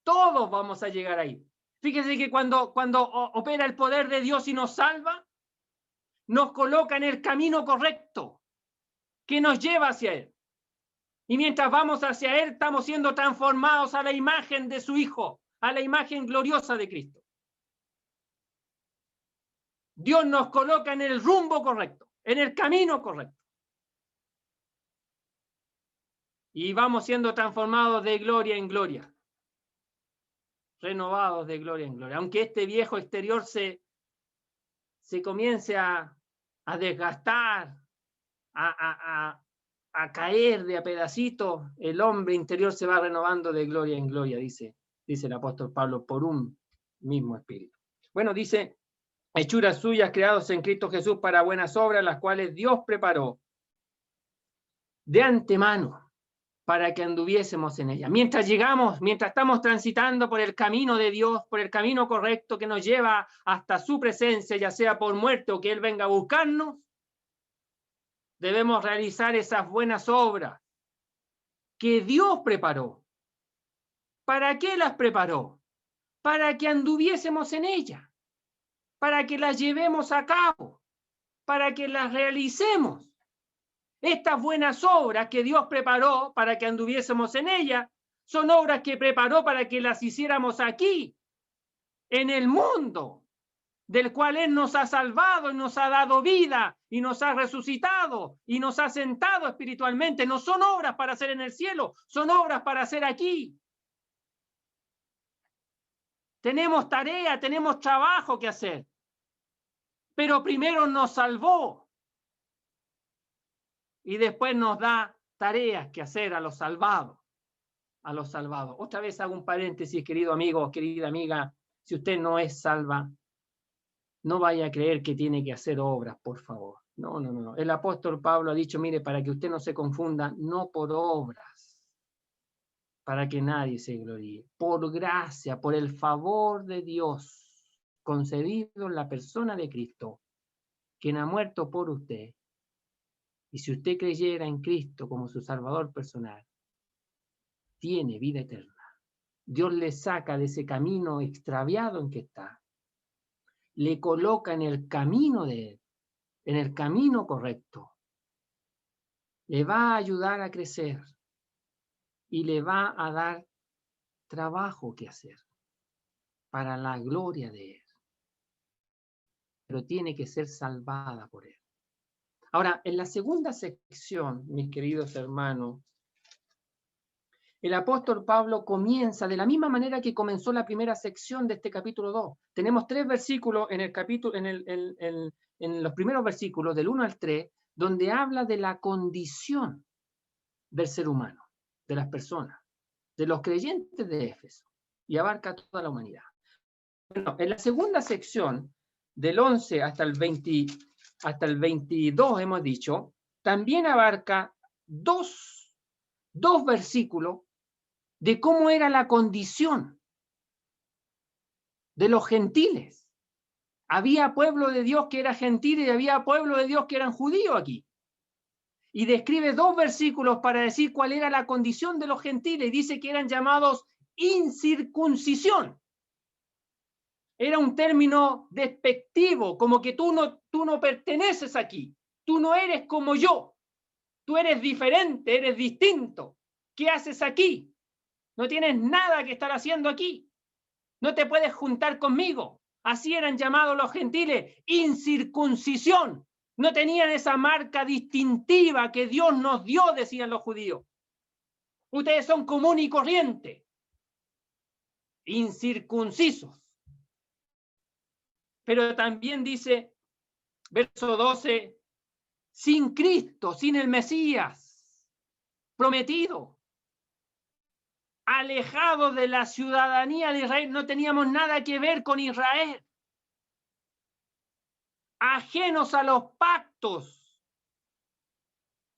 A: Todos vamos a llegar ahí. Fíjense que cuando opera el poder de Dios y nos salva, nos coloca en el camino correcto, que nos lleva hacia Él. Y mientras vamos hacia Él, estamos siendo transformados a la imagen de su Hijo, a la imagen gloriosa de Cristo. Dios nos coloca en el rumbo correcto, en el camino correcto. Y vamos siendo transformados de gloria en gloria, renovados de gloria en gloria. Aunque este viejo exterior se comience a desgastar, a caer de a pedacitos, el hombre interior se va renovando de gloria en gloria, dice el apóstol Pablo, por un mismo espíritu. Bueno, dice, hechuras suyas creados en Cristo Jesús para buenas obras, las cuales Dios preparó de antemano para que anduviésemos en ella. Mientras estamos transitando por el camino de Dios, por el camino correcto que nos lleva hasta su presencia, ya sea por muerte o que Él venga a buscarnos, debemos realizar esas buenas obras que Dios preparó. ¿Para qué las preparó? Para que anduviésemos en ella, para que las llevemos a cabo, para que las realicemos. Estas buenas obras que Dios preparó para que anduviésemos en ella Son obras que preparó para que las hiciéramos aquí, en el mundo, del cual Él nos ha salvado y nos ha dado vida y nos ha resucitado y nos ha sentado espiritualmente. No son obras para hacer en el cielo, son obras para hacer aquí. Tenemos tarea, tenemos trabajo que hacer. Pero primero nos salvó y después nos da tareas que hacer a los salvados. A los salvados. Otra vez hago un paréntesis, querido amigo, querida amiga. Si usted no es salva, no vaya a creer que tiene que hacer obras, por favor. No, no, no. El apóstol Pablo ha dicho, mire, para que usted no se confunda, no por obras, para que nadie se gloríe, por gracia, por el favor de Dios concedido en la persona de Cristo, quien ha muerto por usted. Y si usted creyera en Cristo como su Salvador personal, tiene vida eterna. Dios le saca de ese camino extraviado en que está, le coloca en el camino de Él, en el camino correcto, le va a ayudar a crecer y le va a dar trabajo que hacer para la gloria de Él. Pero tiene que ser salvada por Él. Ahora, en la segunda sección, mis queridos hermanos, el apóstol Pablo comienza de la misma manera que comenzó la primera sección de este capítulo 2. Tenemos 3 versículos en el capítulo, en los primeros versículos, del 1 al 3, donde habla de la condición del ser humano, de las personas, de los creyentes de Éfeso, y abarca toda la humanidad. Bueno, en la segunda sección, del 11 hasta el 22, hemos dicho, también abarca dos versículos de cómo era la condición de los gentiles. Había pueblo de Dios que era gentil y había pueblo de Dios que eran judíos aquí. Y describe 2 versículos para decir cuál era la condición de los gentiles. Dice que eran llamados incircuncisión. Era un término despectivo, como que tú no perteneces aquí. Tú no eres como yo. Tú eres diferente, eres distinto. ¿Qué haces aquí? No tienes nada que estar haciendo aquí. No te puedes juntar conmigo. Así eran llamados los gentiles, incircuncisión. No tenían esa marca distintiva que Dios nos dio, decían los judíos. Ustedes son común y corriente, incircuncisos. Pero también dice, verso 12, sin Cristo, sin el Mesías prometido, alejados de la ciudadanía de Israel, no teníamos nada que ver con Israel, ajenos a los pactos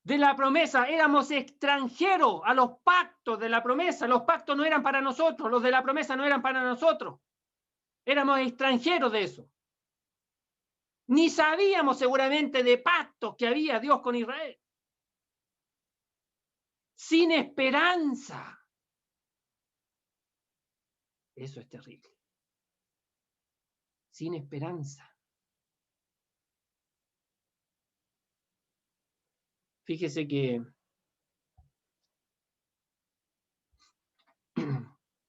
A: de la promesa, éramos extranjeros a los pactos de la promesa. Los pactos no eran para nosotros, los de la promesa no eran para nosotros, éramos extranjeros de eso. Ni sabíamos seguramente de pactos que había Dios con Israel. Sin esperanza. Eso es terrible. Sin esperanza. Fíjese que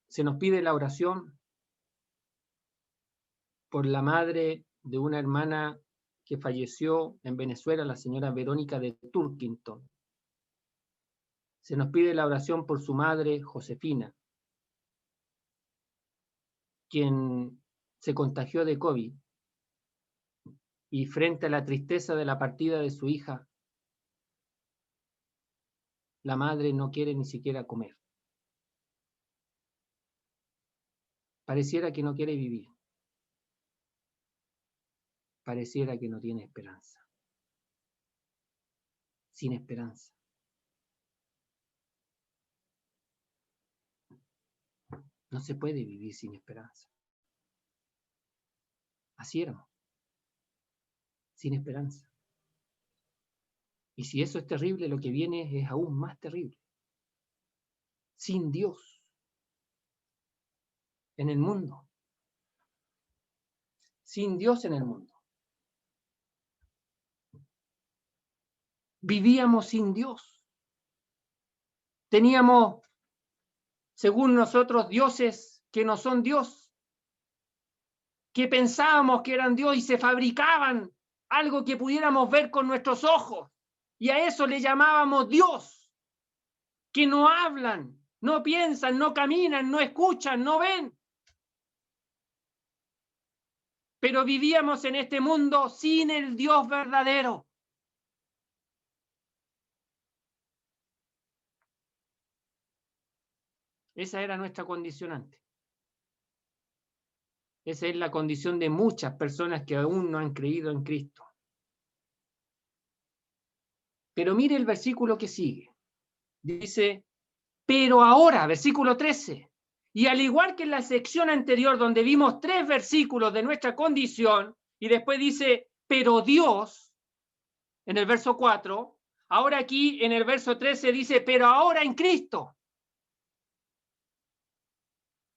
A: se nos pide la oración por la madre de una hermana que falleció en Venezuela, la señora Verónica de Turkington. Se nos pide la oración por su madre, Josefina, quien se contagió de COVID, y frente a la tristeza de la partida de su hija, la madre no quiere ni siquiera comer. Pareciera que no quiere vivir. Pareciera que no tiene esperanza. Sin esperanza. No se puede vivir sin esperanza. Así éramos. Sin esperanza. Y si eso es terrible, lo que viene es aún más terrible. Sin Dios en el mundo. Sin Dios en el mundo. Vivíamos sin Dios. Teníamos según nosotros, dioses que no son Dios, que pensábamos que eran Dios y se fabricaban algo que pudiéramos ver con nuestros ojos, y a eso le llamábamos Dios, que no hablan, no piensan, no caminan, no escuchan, no ven. Pero vivíamos en este mundo sin el Dios verdadero. Esa era nuestra condicionante. Esa es la condición de muchas personas que aún no han creído en Cristo. Pero mire el versículo que sigue. Dice, pero ahora, versículo 13. Y al igual que en la sección anterior donde vimos 3 versículos de nuestra condición, y después dice, pero Dios, en el verso 4, ahora aquí en el verso 13 dice, pero ahora en Cristo.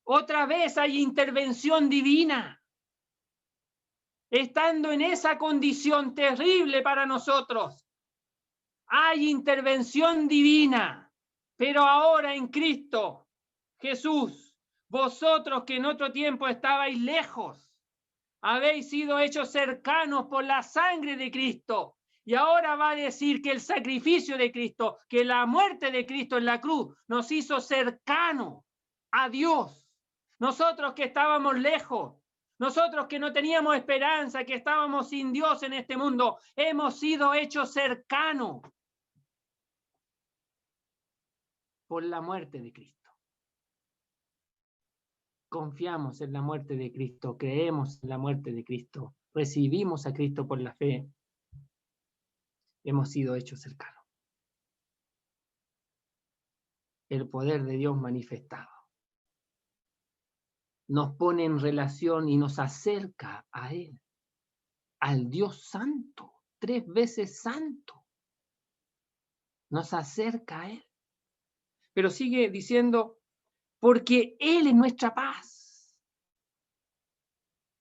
A: Otra vez hay intervención divina. Estando en esa condición terrible para nosotros, hay intervención divina. Pero ahora en Cristo Jesús, vosotros que en otro tiempo estabais lejos, habéis sido hechos cercanos por la sangre de Cristo. Y ahora va a decir que el sacrificio de Cristo, que la muerte de Cristo en la cruz, nos hizo cercanos a Dios. Nosotros que estábamos lejos, nosotros que no teníamos esperanza, que estábamos sin Dios en este mundo, hemos sido hechos cercanos por la muerte de Cristo. Confiamos en la muerte de Cristo, creemos en la muerte de Cristo, recibimos a Cristo por la fe, hemos sido hechos cercanos. El poder de Dios manifestado nos pone en relación y nos acerca a Él, al Dios santo, 3 veces santo. Nos acerca a Él. Pero sigue diciendo, porque Él es nuestra paz.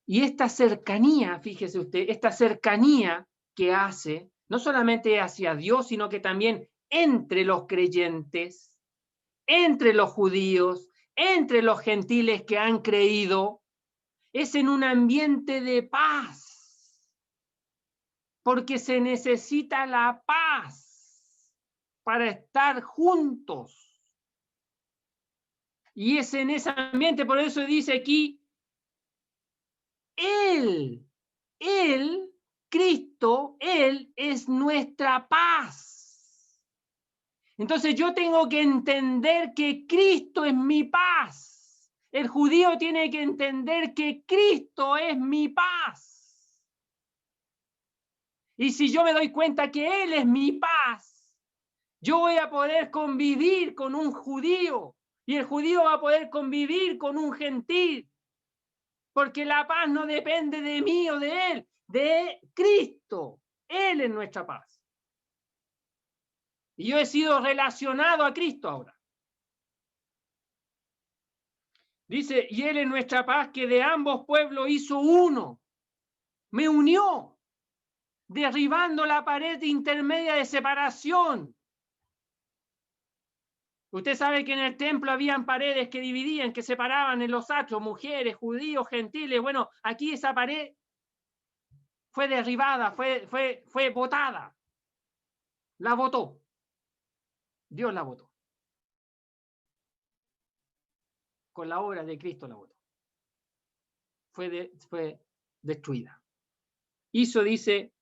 A: Y esta cercanía, fíjese usted, esta cercanía que hace, no solamente hacia Dios, sino que también entre los creyentes, entre los judíos, entre los gentiles que han creído, es en un ambiente de paz, porque se necesita la paz para estar juntos. Y es en ese ambiente, por eso dice aquí, Él, Cristo, Él es nuestra paz. Entonces yo tengo que entender que Cristo es mi paz. El judío tiene que entender que Cristo es mi paz. Y si yo me doy cuenta que Él es mi paz, yo voy a poder convivir con un judío y el judío va a poder convivir con un gentil. Porque la paz no depende de mí o de Él, de Cristo. Él es nuestra paz. Y yo he sido relacionado a Cristo ahora. Dice, y Él es nuestra paz que de ambos pueblos hizo uno. Me unió, derribando la pared intermedia de separación. Usted sabe que en el templo habían paredes que dividían, que separaban en los atrios, mujeres, judíos, gentiles. Bueno, aquí esa pared fue derribada, fue botada. La botó. Dios la botó. Con la obra de Cristo la botó. Fue destruida. Dice,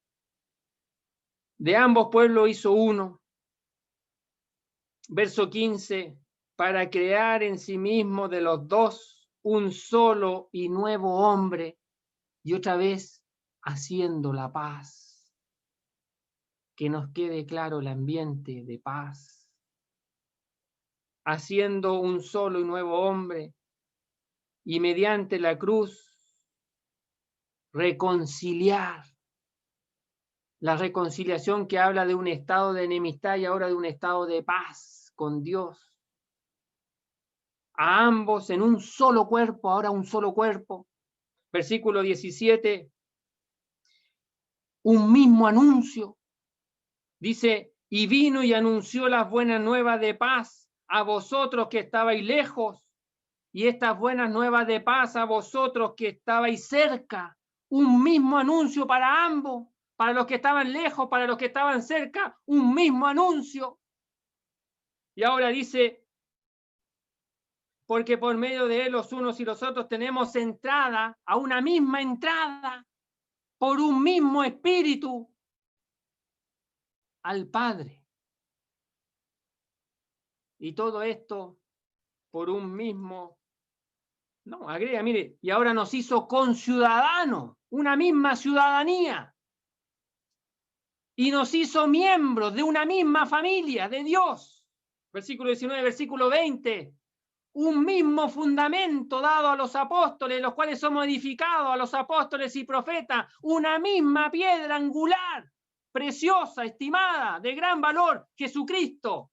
A: de ambos pueblos hizo uno. Verso 15, para crear en sí mismo de los dos un solo y nuevo hombre, y otra vez haciendo la paz. Que nos quede claro el ambiente de paz. Haciendo un solo y nuevo hombre, y mediante la cruz reconciliar. La reconciliación que habla de un estado de enemistad y ahora de un estado de paz con Dios. A ambos en un solo cuerpo, ahora un solo cuerpo. Versículo 17. Un mismo anuncio. Dice, y vino y anunció las buenas nuevas de paz a vosotros que estabais lejos, y estas buenas nuevas de paz a vosotros que estabais cerca. Un mismo anuncio para ambos, para los que estaban lejos, para los que estaban cerca, un mismo anuncio. Y ahora dice, porque por medio de él los unos y los otros tenemos entrada a una misma entrada, por un mismo espíritu, al Padre. Y todo esto por un mismo, no, agrega, mire, y ahora nos hizo conciudadanos, una misma ciudadanía. Y nos hizo miembros de una misma familia de Dios. Versículo 19, versículo 20. Un mismo fundamento dado a los apóstoles, los cuales somos edificados a los apóstoles y profetas. Una misma piedra angular, preciosa, estimada, de gran valor, Jesucristo.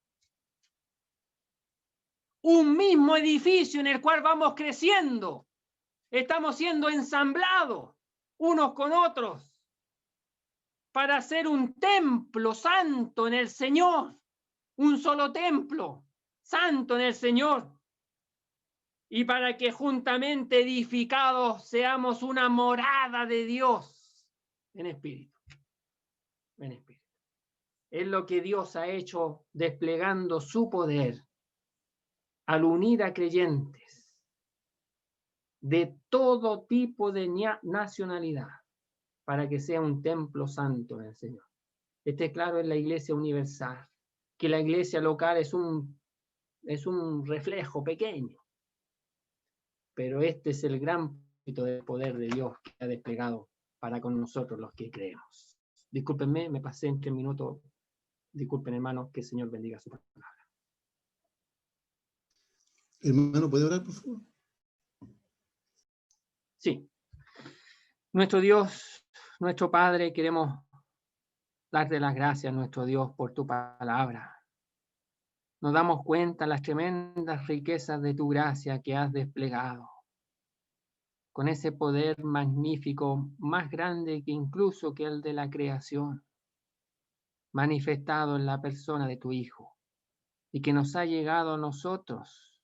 A: Un mismo edificio en el cual vamos creciendo. Estamos siendo ensamblados unos con otros para hacer un templo santo en el Señor, un solo templo santo en el Señor, y para que juntamente edificados seamos una morada de Dios en espíritu. En espíritu. Es lo que Dios ha hecho desplegando su poder al unir a creyentes de todo tipo de nacionalidad para que sea un templo santo en el Señor. Esté claro en la iglesia universal, que la iglesia local es un reflejo pequeño, pero este es el gran propósito del poder de Dios que ha desplegado para con nosotros los que creemos. Discúlpenme, me pasé en 3 minutos. Disculpen, hermanos, que el Señor bendiga su palabra.
B: Hermano, ¿puede orar, por favor?
A: Sí. Nuestro Dios, nuestro Padre, queremos darte las gracias, nuestro Dios, por tu palabra. Nos damos cuenta de las tremendas riquezas de tu gracia que has desplegado, con ese poder magnífico, más grande que incluso que el de la creación, manifestado en la persona de tu Hijo, y que nos ha llegado a nosotros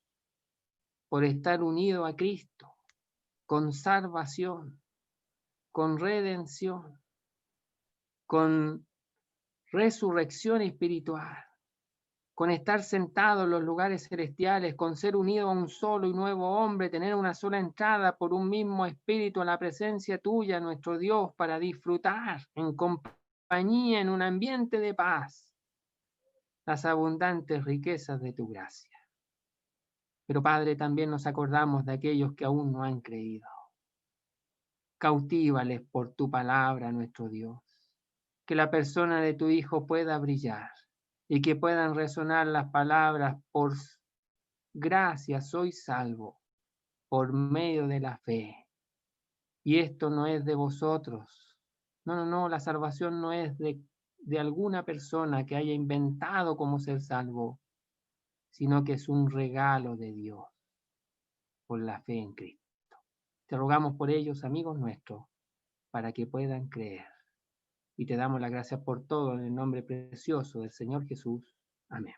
A: por estar unido a Cristo, con salvación, con redención, con resurrección espiritual, con estar sentado en los lugares celestiales, con ser unido a un solo y nuevo hombre, tener una sola entrada por un mismo espíritu a la presencia tuya, nuestro Dios, para disfrutar en compañía, en un ambiente de paz, las abundantes riquezas de tu gracia. Pero Padre, también nos acordamos de aquellos que aún no han creído. Cautívales por tu palabra, nuestro Dios, que la persona de tu Hijo pueda brillar y que puedan resonar las palabras: por gracia soy salvo, por medio de la fe. Y esto no es de vosotros. No, la salvación no es de alguna persona que haya inventado cómo ser salvo, sino que es un regalo de Dios por la fe en Cristo. Te rogamos por ellos, amigos nuestros, para que puedan creer. Y te damos las gracias por todo en el nombre precioso del Señor Jesús. Amén.